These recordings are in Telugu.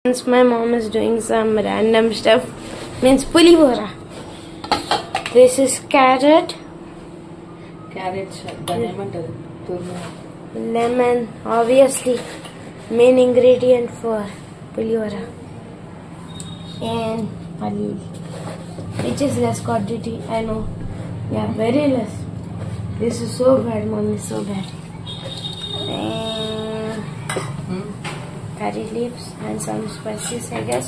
Since my mom is doing some random stuff, means pulihora. This is carrot. Lemon, obviously, main ingredient for pulihora. And palil, which is less quantity, I know. Yeah, very less. This is so bad, mommy, so bad. And curry leaves and some spices, I guess.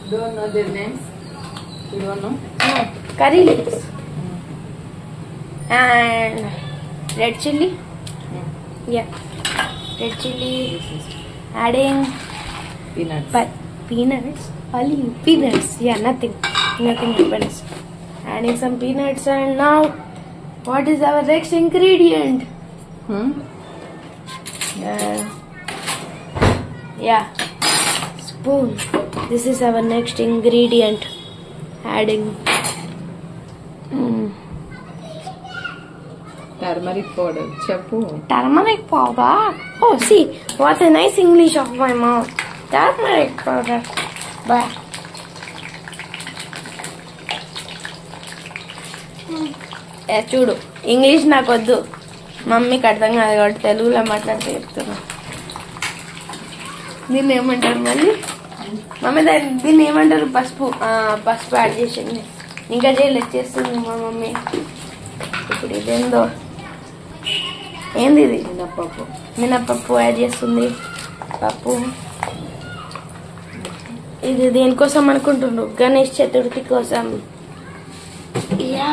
Don't know their names? You don't know? No, curry leaves. And red chili. Yeah, red chili. Adding Peanuts. But peanuts? Only peanuts. Yeah, nothing happens. Adding some peanuts, and now what is our next ingredient? Yeah, spoon. This is our next ingredient. Adding Turmeric powder. Chappu. turmeric powder. Oh, see what a nice English of my mom. Turmeric powder. But చూడు ఇంగ్లీష్ నాకు వద్దు, మమ్మీకి అర్థం కాదు కాబట్టి తెలుగులో మాట్లాడితే చెప్తున్నా. దీన్ని ఏమంటారు మళ్ళీ మమ్మీ? దీన్ని ఏమంటారు? పసుపు. పసుపు యాడ్ చేసింది, ఇంకా చేయలేదు, చేస్తుంది మా మమ్మీ. ఇప్పుడు ఇదేందో, ఏంది ఇది? మినపప్పు యాడ్ చేస్తుంది. పప్పు ఇది దేనికోసం అనుకుంటుండ్రు? గణేష్ చతుర్థి కోసం. యా,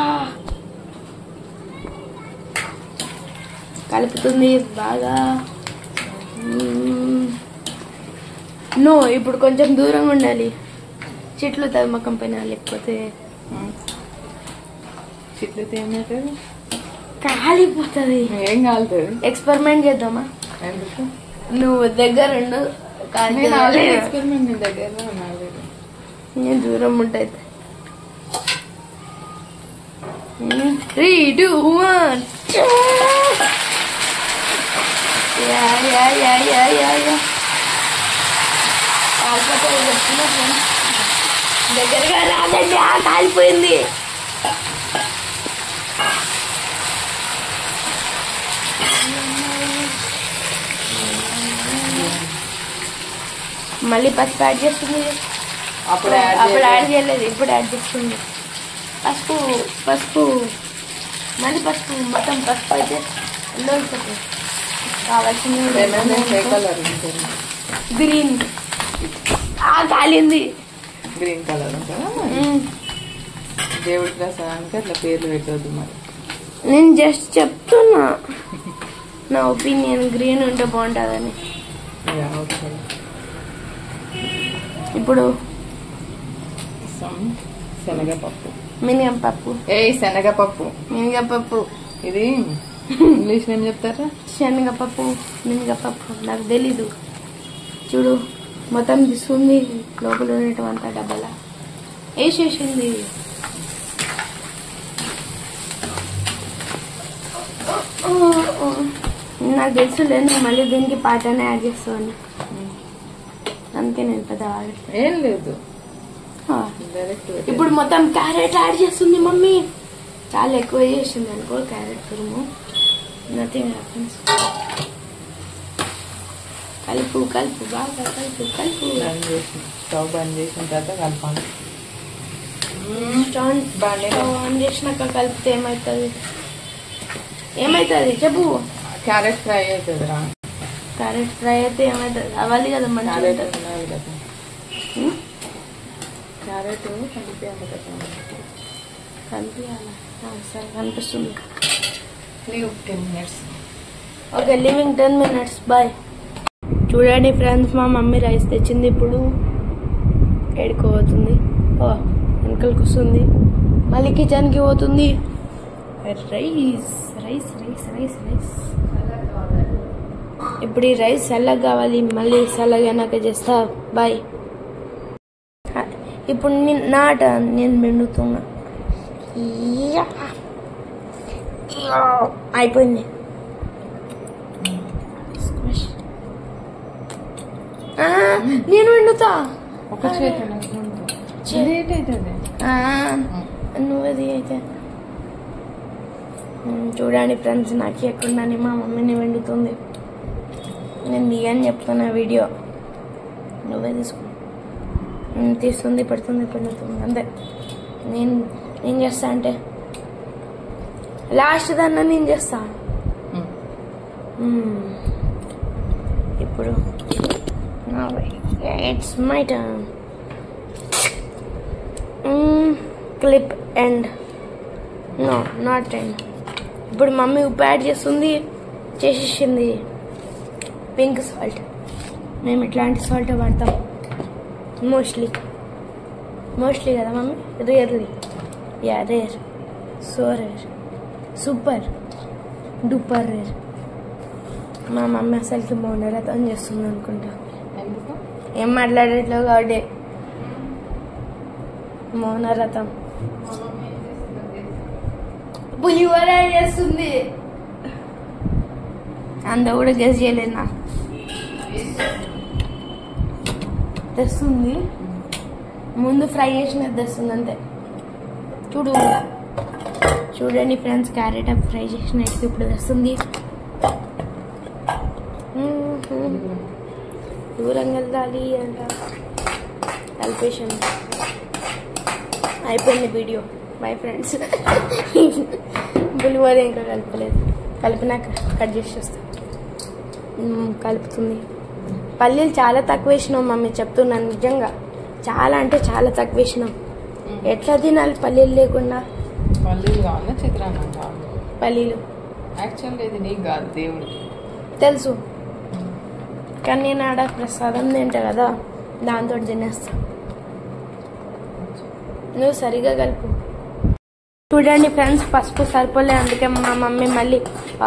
కలుపుతుంది బాగా. నో, ఇప్పుడు కొంచెం దూరంగా ఉండాలి, చెట్లు తవ్వకం పైన, లేకపోతే చెట్లు ఏమవుతుంది? కాలిపోతుంది. ఏం కాలుతుంది? ఎక్స్పెరిమెంట్ చేద్దామా? ఎందుకు? నువ్వు దగ్గర ఉండు. ఎక్స్పెరిమెంట్ దగ్గర నేను దూరం ఉంటాయి. 3, 2, 1. దగ్గరగా రాదండి, కాలిపోయింది. మళ్ళీ పసుపు యాడ్ చేస్తుంది. అప్పుడు యాడ్ చేయలేదు, ఇప్పుడు యాడ్ చేస్తుంది. పసుపు మళ్ళీ పసుపు, మొత్తం పసుపు అయితే ఎల్లో అయిపోతుంది. కావాల్సింది గ్రీన్. కాలింది. గ్రీన్ కలర్ దేవుడి ప్రసాదానికి అట్లా పేర్లు పెట్టవద్దు మరి. నేను జస్ట్ చెప్తున్నా నా ఒపీనియన్, గ్రీన్ ఉంటే బాగుంటుందని. ఇప్పుడు శనగపప్పు, మినపప్పు. శనగపప్పు. ఇది ఇంగ్లీష్ ఏం చెప్తారా? శనగపప్పు, మినపప్పు, నాకు తెలీదు. చూడు మొత్తం తీసుకుంది, లోపల ఉన్నటువంటి డబ్బల వేసేసింది. నాకు తెలుసులే, నువ్వు మళ్ళీ దీనికి పాటనే యాడ్ చేస్తావని, అందుకే నేను పెద్ద ఏం లేదు. ఇప్పుడు మొత్తం క్యారెట్ యాడ్ చేస్తుంది మమ్మీ. చాలా ఎక్కువ చేసింది అనుకో క్యారెట్ తురుము. Nothing happens. కలుపు బాగా కలుపు. స్టవ్ బంద్ చేసిన తర్వాత కలపాలి. స్టవ్ ఆన్ చేసినాక కలిపితే ఏమవుతుంది చెప్పు? క్యారెట్ ఫ్రై అవుతుంది రా. క్యారెట్ ఫ్రై అయితే ఏమవుతుంది? అవ్వాలి కదా మంచిగా. క్యారెట్ కలిపియాలి. సరే, కనిపిస్తుంది. Leave 10 minutes. Okay, living 10 minutes. Bye. చూడండి ఫ్రెండ్స్, మా మమ్మీ రైస్ తెచ్చింది. ఇప్పుడు ఏడుకోబోతుంది. వెనకలకు వస్తుంది, మళ్ళీ కిచెన్కి పోతుంది. రైస్. ఇప్పుడు ఈ రైస్ చల్లగా కావాలి, మళ్ళీ చల్లగా నాకు చేస్తా. బాయ్. ఇప్పుడు నేను మెండుతున్నా. అయిపోయింది. నేను వండుతా. ఒక చేతి లేట్ అవుతుంది. నువ్వది అయితే చూడండి ఫ్రెండ్స్, నాకు ఎక్కడా మా మమ్మీని వండుతుంది. నేను దిగని చెప్తున్నా వీడియో, నువ్వే తీస్తుంది పెడుతుంది అంతే. నేను చేస్తా అంటే లాస్ట్ దాన్ని నేను చేస్తా. ఇప్పుడు it's my turn. Clip end, no not end. ఇప్పుడు మమ్మీ ఉప్పు యాడ్ చేసేసింది పింక్ సాల్ట్. మేము ఇట్లాంటి సాల్ట్ వాడతాం మోస్ట్లీ కదా mummy, rarely. Yeah rare, so rare, super duper rare. మా మమ్మీ అసలుకి మౌనరథం చేస్తుంది అనుకుంటా. ఏం మాట్లాడేట్లేదు కాబట్టి మౌనరథం. పులిహోర చేస్తుంది, అంత కూడా గెస్ చేయలేనా. తెస్తుంది ముందు ఫ్రై చేసినది తెస్తుంది అంతే. చూడండి ఫ్రెండ్స్, క్యారెట్ ఫ్రై చేసినట్టు ఇప్పుడు తెస్తుంది. దూరంగా వెళ్ళాలి అంట కలిపేసాను. అయిపోయింది వీడియో. Bye friends. పులిహోర ఇంకా కలపలేదు, కలిపినాక కట్ చేసి వస్తాను. కలుపుతుంది. పల్లీలు చాలా తక్కువ వేసినాం మమ్మీ, చెప్తున్నాను నిజంగా. చాలా అంటే చాలా తక్కువ వేసినాం. ఎట్లా తినాలి పల్లీలు లేకుండా? పల్లీలు కావాలా చిత్రాన్నం కావాలి? పల్లీలు యాక్చువల్గా ఇది నీకు కాదు, దేవుడికి తెలుసు, కానీ నేను ఆడ ప్రసాదం తింటా కదా, దాంతో తినేస్తా. నువ్వు సరిగా కలుపు. చూడండి ఫ్రెండ్స్, పసుపు సరిపోలే, అందుకే మా మమ్మీ మళ్ళీ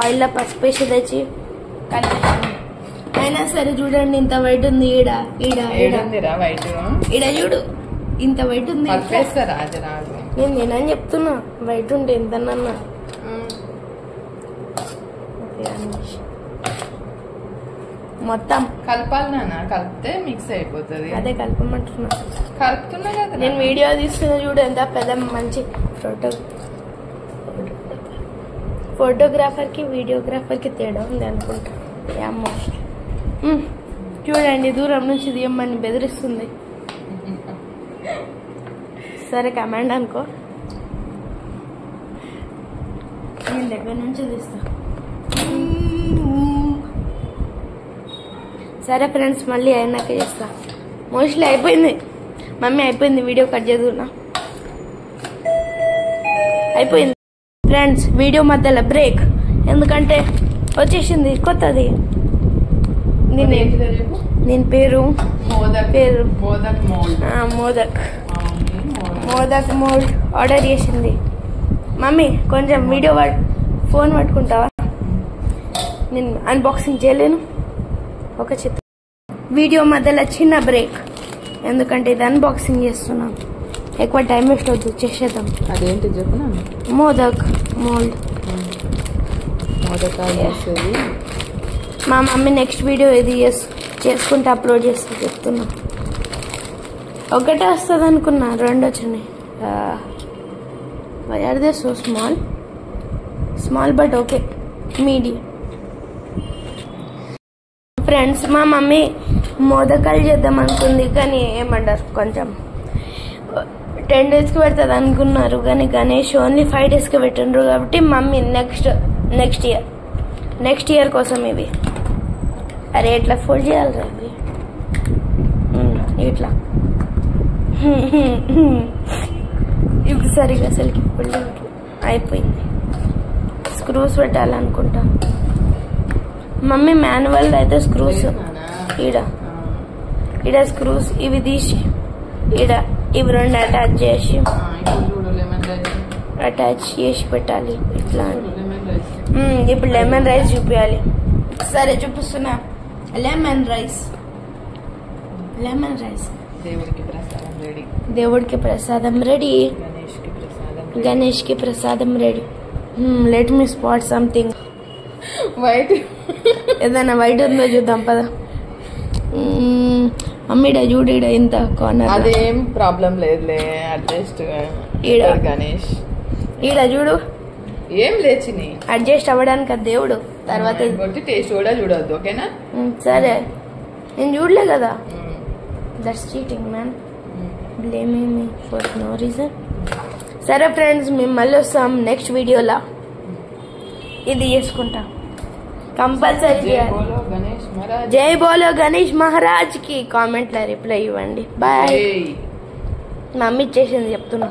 ఆయిల్లో పసుపు వేసి తెచ్చి కలిపేసింది. అయినా సరే చూడండి, ఇంత వైట్ ఉంది. ఈడ చూడు, ఇంత వైట్ ఉంది. నేను నేనని చెప్తున్నా, వైట్ ఉంటే ఎంతనన్నా. మొత్తం కలపాలి నాన్న, కలిపితే మిక్స్ అయిపోతుంది. అదే కలపమంటున్నా, కలుపుతున్నా కదా. నేను వీడియో తీస్తున్నా చూడు, ఎంత పెద్ద మంచి ఫోటోగ్రాఫర్ కి వీడియోగ్రాఫర్ కి తేడా ఉంది అనుకుంటా. చూడండి, దూరం నుంచి తీయమ్మని బెదిరిస్తుంది. సరే కమాండ్ అనుకో, నేను దగ్గర నుంచి తీస్తా. సరే ఫ్రెండ్స్, మళ్ళీ అయినాక చేస్తా. మోస్ట్లీ అయిపోయింది మమ్మీ, అయిపోయింది. వీడియో కట్ చేద్దునా, అయిపోయింది ఫ్రెండ్స్. వీడియో మధ్యలో బ్రేక్, ఎందుకంటే వచ్చేసింది కొత్తది. నేను పేరు మోదక్ మోల్డ్ ఆర్డర్ చేసింది మమ్మీ. కొంచెం వీడియో ఫోన్ పట్టుకుంటావా? నేను అన్బాక్సింగ్ చేయలేను. ఒక చిత్రం వీడియో మధ్యలో చిన్న బ్రేక్, ఎందుకంటే ఇది అన్బాక్సింగ్ చేస్తున్నాం. ఎక్కువ టైం వేస్ట్ వద్దు, చేసేద్దాం. అదేంటి చెప్పు. మోదక్ మోల్డ్. మా మమ్మీ నెక్స్ట్ వీడియో ఇది చేసుకుంటే అప్లోడ్ చేస్తా చెప్తున్నా. ఒకటే వస్తుంది అనుకున్నా, రెండు వచ్చినాయి. Why are they so small but okay, medium. Friends, మా మమ్మీ మోదకాలు చేద్దాం అనుకుంది, కానీ ఏమంటారు, కొంచెం 10 daysకి పెడుతుంది అనుకున్నారు, కానీ గణేష్ ఓన్లీ 5 daysకి పెట్టిండ్రు. కాబట్టి మమ్మీ నెక్స్ట్ ఇయర్ కోసం ఇవి. అరే ఇట్లా ఫోల్డ్ చేయాలి రా ఇవి, ఇట్లా. ఇప్పుడు సరిగా అసలుకి ఫోల్డ్ అయిపోయింది. స్క్రూస్ పెట్టాలనుకుంటా మమ్మీ. మాన్యువల్ అయితే స్క్రూస్ ఈడ స్క్రూస్ ఇవి తీసి ఇవి రెండు అటాచ్ చేసి పెట్టాలి ఇట్లా. ఇప్పుడు లెమన్ రైస్ చూపించాలి. సరే చూపిస్తున్నా. లెమన్ రైస్ దేవుడికి ప్రసాదం రెడీ. గణేష్ కి ప్రసాదం ready. Let me spot something white. ఏదైనా వైట్ ఉందో చూద్దాం పద. అమ్మిడ చూడ ఇంత కార్నర్ అదేం ప్రాబ్లం లేదులే అడ్జస్ట్ ఈడ. గణేష్ ఈడ చూడు ఏం లేచిని అడ్జస్ట్ అవ్వడానికి అది దేవుడు తర్వాత కొట్టి టేస్ట్ కూడా చూడొద్దు ఓకేనా సరే నేను చూడలే కదా that's cheating man blaming me for no reason సరే ఫ్రెండ్స్ మేము మళ్ళీ వస్తాం నెక్స్ట్ వీడియోలో ఇది చేసుకుంటాం కంపల్సరీ జై బోలో గణేష్ మహారాజ్ కి కామెంట్లో రిప్లై ఇవ్వండి బాయ్ మమ్మీ ఇచ్చేసింది చెప్తున్నా